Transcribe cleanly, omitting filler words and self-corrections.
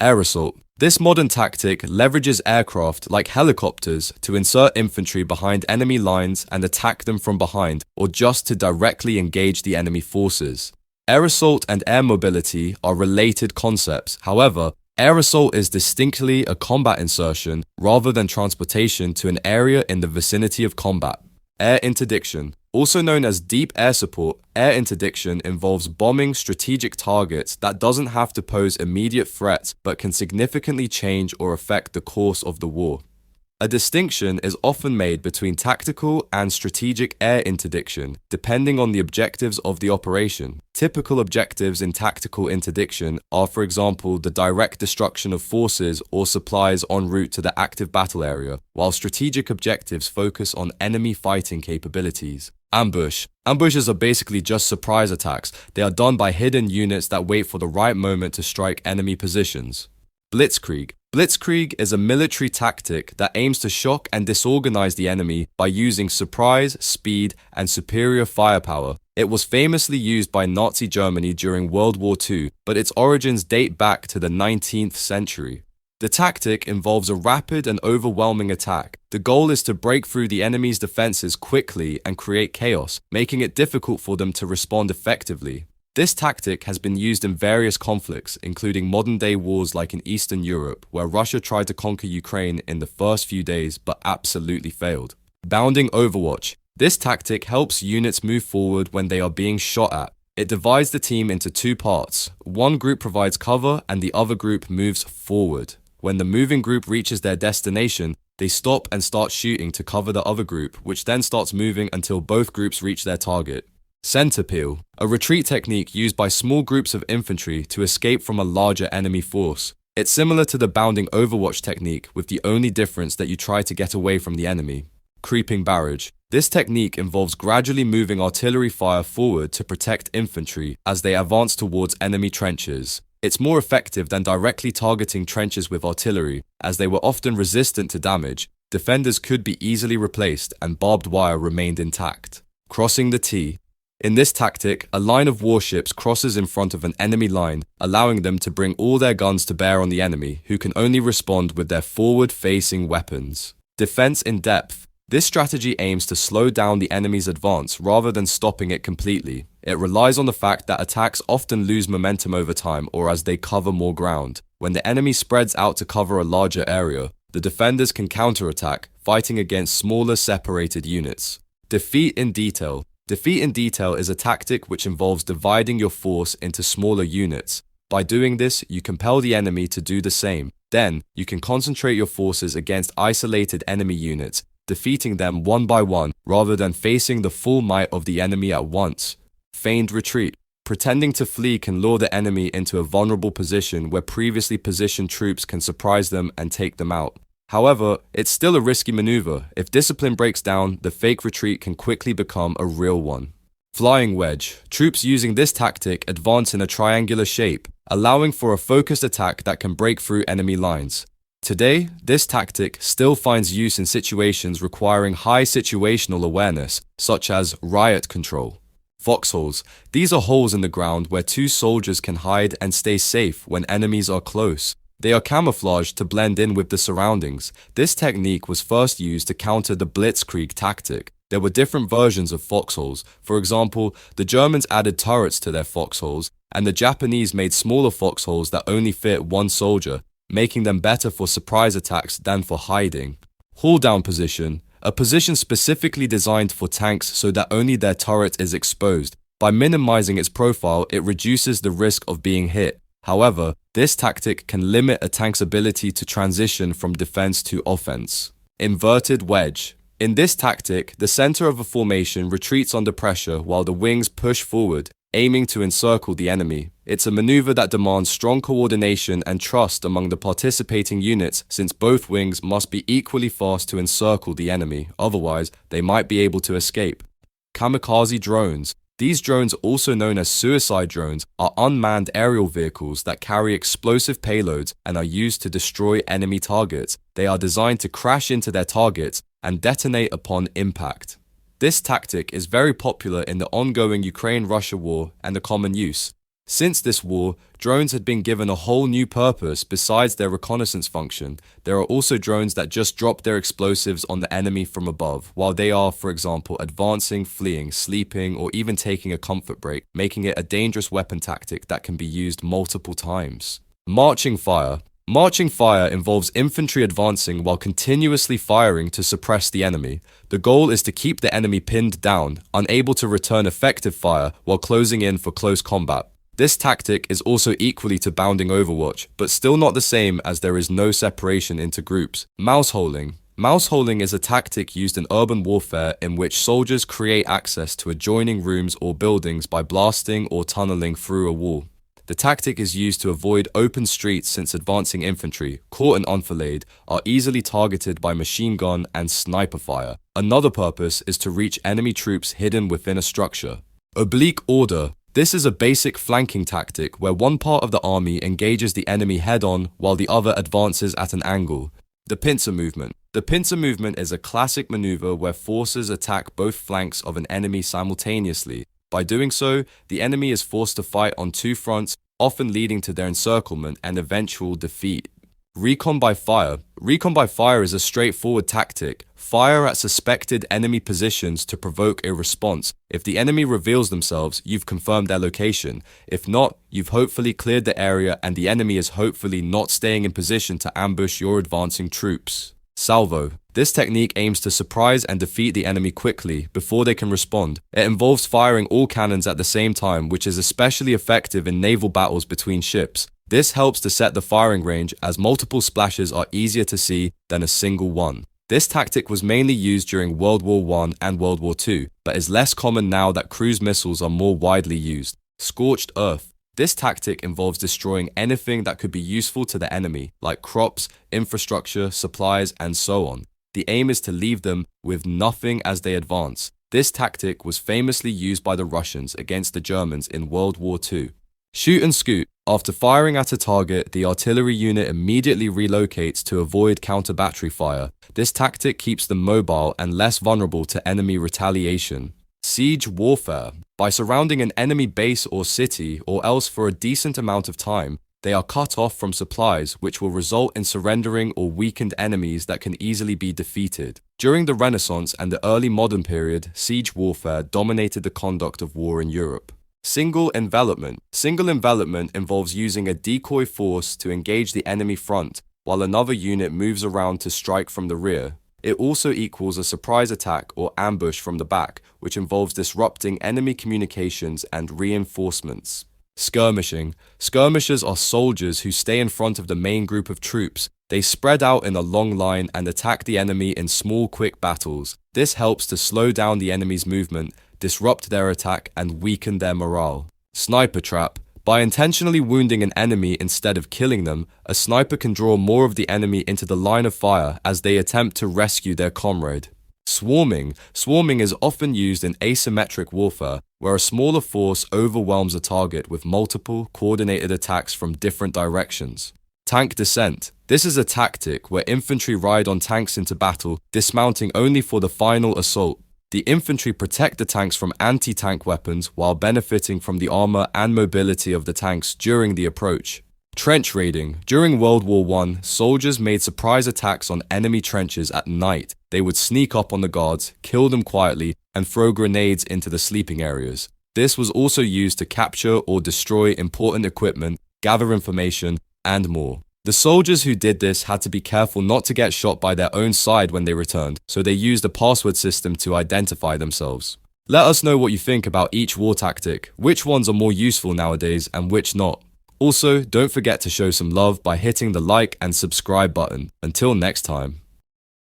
Air assault. This modern tactic leverages aircraft like helicopters to insert infantry behind enemy lines and attack them from behind, or just to directly engage the enemy forces. Air assault and air mobility are related concepts. However, air assault is distinctly a combat insertion rather than transportation to an area in the vicinity of combat. Air interdiction. Also known as deep air support, air interdiction involves bombing strategic targets that doesn't have to pose immediate threats but can significantly change or affect the course of the war. A distinction is often made between tactical and strategic air interdiction, depending on the objectives of the operation. Typical objectives in tactical interdiction are, for example, the direct destruction of forces or supplies en route to the active battle area, while strategic objectives focus on enemy fighting capabilities. Ambush. Ambushes are basically just surprise attacks. They are done by hidden units that wait for the right moment to strike enemy positions. Blitzkrieg. Blitzkrieg is a military tactic that aims to shock and disorganize the enemy by using surprise, speed, and superior firepower. It was famously used by Nazi Germany during World War II, but its origins date back to the 19th century. The tactic involves a rapid and overwhelming attack. The goal is to break through the enemy's defenses quickly and create chaos, making it difficult for them to respond effectively. This tactic has been used in various conflicts, including modern-day wars like in Eastern Europe, where Russia tried to conquer Ukraine in the first few days but absolutely failed. Bounding Overwatch. This tactic helps units move forward when they are being shot at. It divides the team into two parts. One group provides cover and the other group moves forward. When the moving group reaches their destination, they stop and start shooting to cover the other group, which then starts moving until both groups reach their target. Center peel, a retreat technique used by small groups of infantry to escape from a larger enemy force. It's similar to the bounding Overwatch technique, with the only difference that you try to get away from the enemy. Creeping barrage. This technique involves gradually moving artillery fire forward to protect infantry as they advance towards enemy trenches. It's more effective than directly targeting trenches with artillery, as they were often resistant to damage. Defenders could be easily replaced and barbed wire remained intact. Crossing the T. In this tactic, a line of warships crosses in front of an enemy line, allowing them to bring all their guns to bear on the enemy, who can only respond with their forward-facing weapons. Defense in depth. This strategy aims to slow down the enemy's advance rather than stopping it completely. It relies on the fact that attacks often lose momentum over time or as they cover more ground. When the enemy spreads out to cover a larger area, the defenders can counterattack, fighting against smaller separated units. Defeat in detail. Defeat in detail is a tactic which involves dividing your force into smaller units. By doing this, you compel the enemy to do the same. Then, you can concentrate your forces against isolated enemy units, defeating them one by one rather than facing the full might of the enemy at once. Feigned Retreat. Pretending to flee can lure the enemy into a vulnerable position where previously positioned troops can surprise them and take them out. However, it's still a risky maneuver. If discipline breaks down, the fake retreat can quickly become a real one. Flying Wedge. Troops using this tactic advance in a triangular shape, allowing for a focused attack that can break through enemy lines. Today, this tactic still finds use in situations requiring high situational awareness, such as riot control. Foxholes. These are holes in the ground where two soldiers can hide and stay safe when enemies are close. They are camouflaged to blend in with the surroundings. This technique was first used to counter the Blitzkrieg tactic. There were different versions of foxholes. For example, the Germans added turrets to their foxholes, and the Japanese made smaller foxholes that only fit one soldier, making them better for surprise attacks than for hiding. Hull down position. A position specifically designed for tanks so that only their turret is exposed. By minimizing its profile, it reduces the risk of being hit. However, this tactic can limit a tank's ability to transition from defense to offense. Inverted wedge. In this tactic, the center of a formation retreats under pressure while the wings push forward, aiming to encircle the enemy. It's a maneuver that demands strong coordination and trust among the participating units, since both wings must be equally fast to encircle the enemy, otherwise they might be able to escape. Kamikaze Drones. These drones, also known as suicide drones, are unmanned aerial vehicles that carry explosive payloads and are used to destroy enemy targets. They are designed to crash into their targets and detonate upon impact. This tactic is very popular in the ongoing Ukraine-Russia war and a common use. Since this war, drones had been given a whole new purpose besides their reconnaissance function. There are also drones that just drop their explosives on the enemy from above, while they are, for example, advancing, fleeing, sleeping, or even taking a comfort break, making it a dangerous weapon tactic that can be used multiple times. Marching fire. Marching fire involves infantry advancing while continuously firing to suppress the enemy. The goal is to keep the enemy pinned down, unable to return effective fire while closing in for close combat. This tactic is also equally to bounding Overwatch, but still not the same as there is no separation into groups. Mouseholing. Mouseholing is a tactic used in urban warfare in which soldiers create access to adjoining rooms or buildings by blasting or tunneling through a wall. The tactic is used to avoid open streets since advancing infantry, caught and enfilade, are easily targeted by machine gun and sniper fire. Another purpose is to reach enemy troops hidden within a structure. Oblique Order. This is a basic flanking tactic where one part of the army engages the enemy head-on while the other advances at an angle. The Pincer Movement. The Pincer Movement is a classic maneuver where forces attack both flanks of an enemy simultaneously. By doing so, the enemy is forced to fight on two fronts, often leading to their encirclement and eventual defeat. Recon By Fire. Recon By Fire is a straightforward tactic. Fire at suspected enemy positions to provoke a response. If the enemy reveals themselves, you've confirmed their location. If not, you've hopefully cleared the area and the enemy is hopefully not staying in position to ambush your advancing troops. Salvo. This technique aims to surprise and defeat the enemy quickly before they can respond. It involves firing all cannons at the same time, which is especially effective in naval battles between ships. This helps to set the firing range as multiple splashes are easier to see than a single one. This tactic was mainly used during World War I and World War II, but is less common now that cruise missiles are more widely used. Scorched Earth. This tactic involves destroying anything that could be useful to the enemy, like crops, infrastructure, supplies, and so on. The aim is to leave them with nothing as they advance. This tactic was famously used by the Russians against the Germans in World War II. Shoot and scoot. After firing at a target, the artillery unit immediately relocates to avoid counter-battery fire. This tactic keeps them mobile and less vulnerable to enemy retaliation. Siege warfare. By surrounding an enemy base or city, or else for a decent amount of time, they are cut off from supplies, which will result in surrendering or weakened enemies that can easily be defeated. During the Renaissance and the early modern period, siege warfare dominated the conduct of war in Europe. Single envelopment. Single envelopment involves using a decoy force to engage the enemy front, while another unit moves around to strike from the rear. It also equals a surprise attack or ambush from the back, which involves disrupting enemy communications and reinforcements. Skirmishing. Skirmishers are soldiers who stay in front of the main group of troops. They spread out in a long line and attack the enemy in small, quick battles. This helps to slow down the enemy's movement, disrupt their attack, and weaken their morale. Sniper trap. By intentionally wounding an enemy instead of killing them, a sniper can draw more of the enemy into the line of fire as they attempt to rescue their comrade. Swarming. Swarming is often used in asymmetric warfare, where a smaller force overwhelms a target with multiple, coordinated attacks from different directions. Tank descent. This is a tactic where infantry ride on tanks into battle, dismounting only for the final assault. The infantry protect the tanks from anti-tank weapons while benefiting from the armor and mobility of the tanks during the approach. Trench raiding. During World War I, soldiers made surprise attacks on enemy trenches at night. They would sneak up on the guards, kill them quietly, and throw grenades into the sleeping areas. This was also used to capture or destroy important equipment, gather information, and more. The soldiers who did this had to be careful not to get shot by their own side when they returned, so they used a password system to identify themselves. Let us know what you think about each war tactic, which ones are more useful nowadays and which not. Also, don't forget to show some love by hitting the like and subscribe button. Until next time.